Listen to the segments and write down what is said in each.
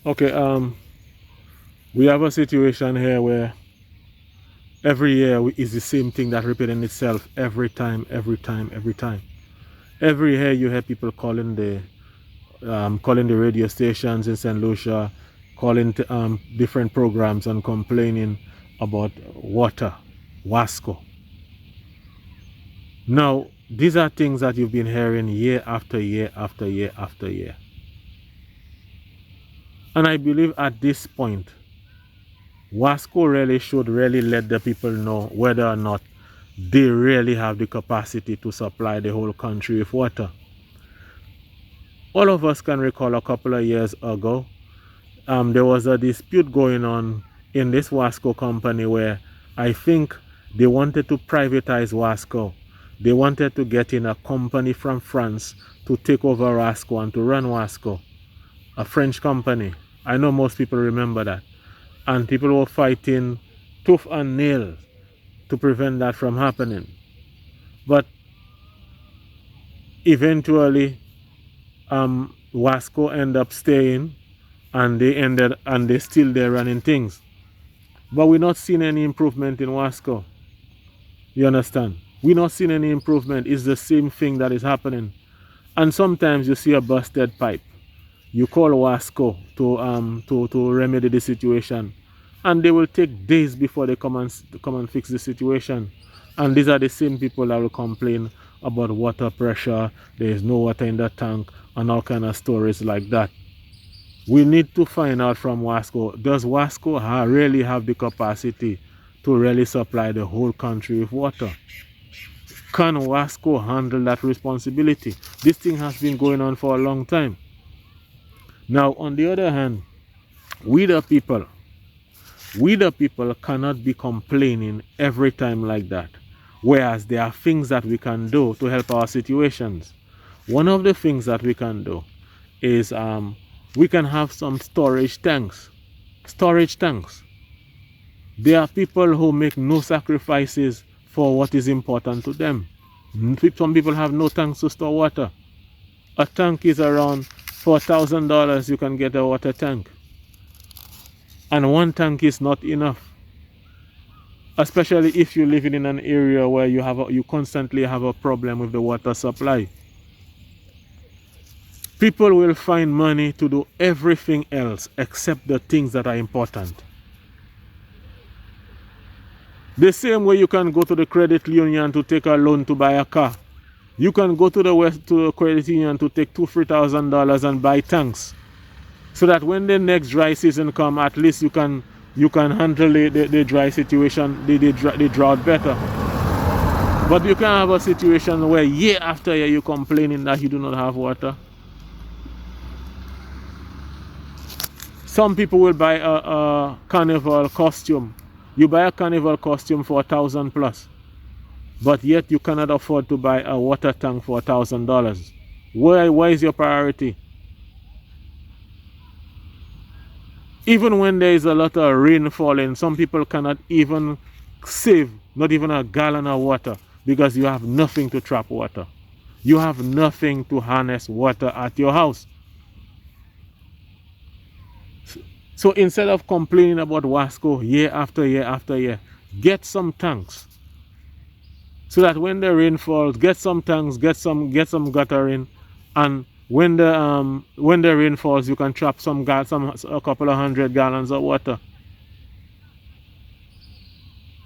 Okay, we have a situation here where every year is the same thing that repeating itself every time, every time, every time. Every year you hear people calling the radio stations in St. Lucia, calling different programs and complaining about water, WASCO. Now, these are things that you've been hearing year after year after year after year. And I believe at this point, WASCO really should really let the people know whether or not they really have the capacity to supply the whole country with water. All of us can recall a couple of years ago, there was a dispute going on in this WASCO company where I think they wanted to privatize WASCO. They wanted to get in a company from France to take over WASCO and to run WASCO, a French company. I know most people remember that. And people were fighting tooth and nail to prevent that from happening. But eventually, WASCO ended up staying, and they still there running things. But we're not seeing any improvement in WASCO. You understand? We're not seeing any improvement. It's the same thing that is happening. And sometimes you see a busted pipe. You call WASCO to remedy the situation, and they will take days before they come and fix the situation. And these are the same people that will complain about water pressure, there is no water in the tank, and all kind of stories like that. We need to find out from WASCO, does WASCO really have the capacity to really supply the whole country with water? Can WASCO handle that responsibility? This thing has been going on for a long time. Now, on the other hand, we the people cannot be complaining every time like that. Whereas there are things that we can do to help our situations. One of the things that we can do is we can have some storage tanks. Storage tanks. There are people who make no sacrifices for what is important to them. Some people have no tanks to store water. A tank is around $4,000. You can get a water tank. And one tank is not enough. Especially if you're living in an area where you constantly have a problem with the water supply. People will find money to do everything else except the things that are important. The same way you can go to the credit union to take a loan to buy a car. You can go to the credit union to take $2,000-$3,000 and buy tanks. So that when the next dry season comes, at least you can handle the dry situation, the drought better. But you can have a situation where year after year you're complaining that you do not have water. Some people will buy a carnival costume. You buy a carnival costume for $1,000+, but yet you cannot afford to buy a water tank for $1,000. Where is your priority? Even when there is a lot of rain falling, some people cannot even save not even a gallon of water because you have nothing to trap water. You have nothing to harness water at your house. So instead of complaining about WASCO year after year after year, get some tanks. So that when the rain falls, get some tanks, get some guttering, and when the rain falls, you can trap a couple of 100 gallons of water.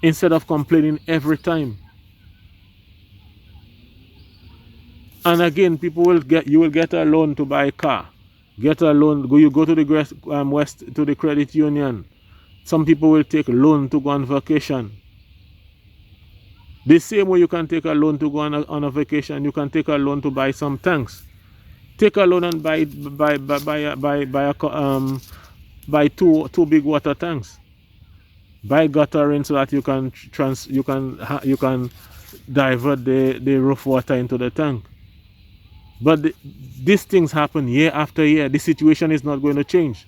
Instead of complaining every time. And again, you will get a loan to buy a car. Get a loan. You go to the credit union. Some people will take a loan to go on vacation. The same way you can take a loan to go on a vacation, you can take a loan to buy some tanks. Take a loan and buy two big water tanks. Buy guttering so that you can divert the roof water into the tank. But these things happen year after year. The situation is not going to change.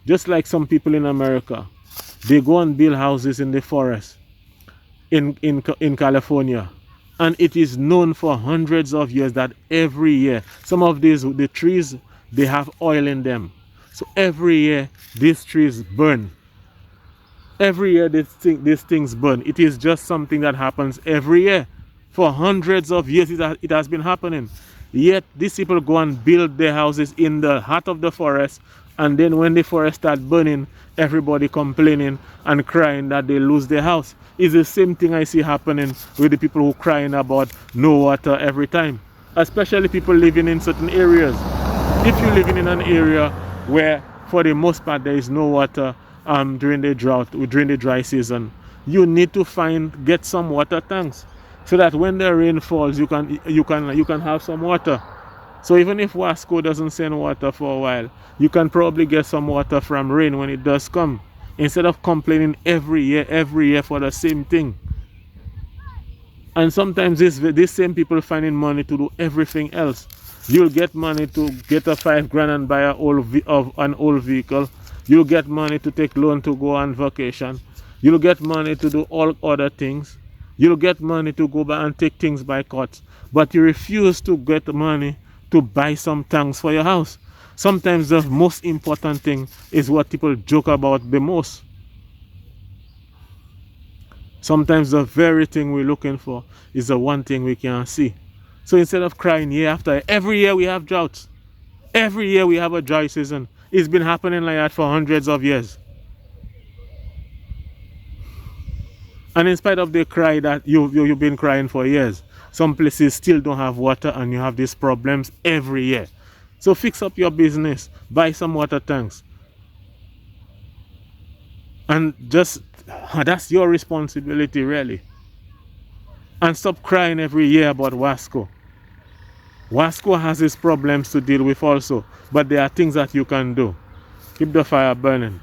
Just like some people in America, they go and build houses in the forest in California, and it is known for hundreds of years that every year the trees, they have oil in them. So every year these trees burn. Every year these things burn. It is just something that happens every year. For hundreds of years it has been happening. Yet these people go and build their houses in the heart of the forest, and then when the forest starts burning, everybody complaining and crying that they lose their house. It's the same thing I see happening with the people who crying about no water every time. Especially people living in certain areas. If you're living in an area where for the most part there is no water during the drought, during the dry season, you need to get some water tanks, so that when the rain falls you can have some water. So even if WASCO doesn't send water for a while, you can probably get some water from rain when it does come, instead of complaining every year for the same thing. And sometimes these same people finding money to do everything else. You'll get money to get a $5,000 and buy an old vehicle. You'll get money to take loan to go on vacation. You'll get money to do all other things. You'll get money to go back and take things by cuts. But you refuse to get money to buy some tanks for your house. Sometimes the most important thing is what people joke about the most. Sometimes the very thing we're looking for is the one thing we can't see. So instead of crying year after year, every year we have droughts. Every year we have a dry season. It's been happening like that for hundreds of years. And in spite of the cry that you've been crying for years, some places still don't have water, and you have these problems every year. So fix up your business, buy some water tanks. And just, that's your responsibility really. And stop crying every year about WASCO. WASCO has its problems to deal with also, but there are things that you can do. Keep the fire burning.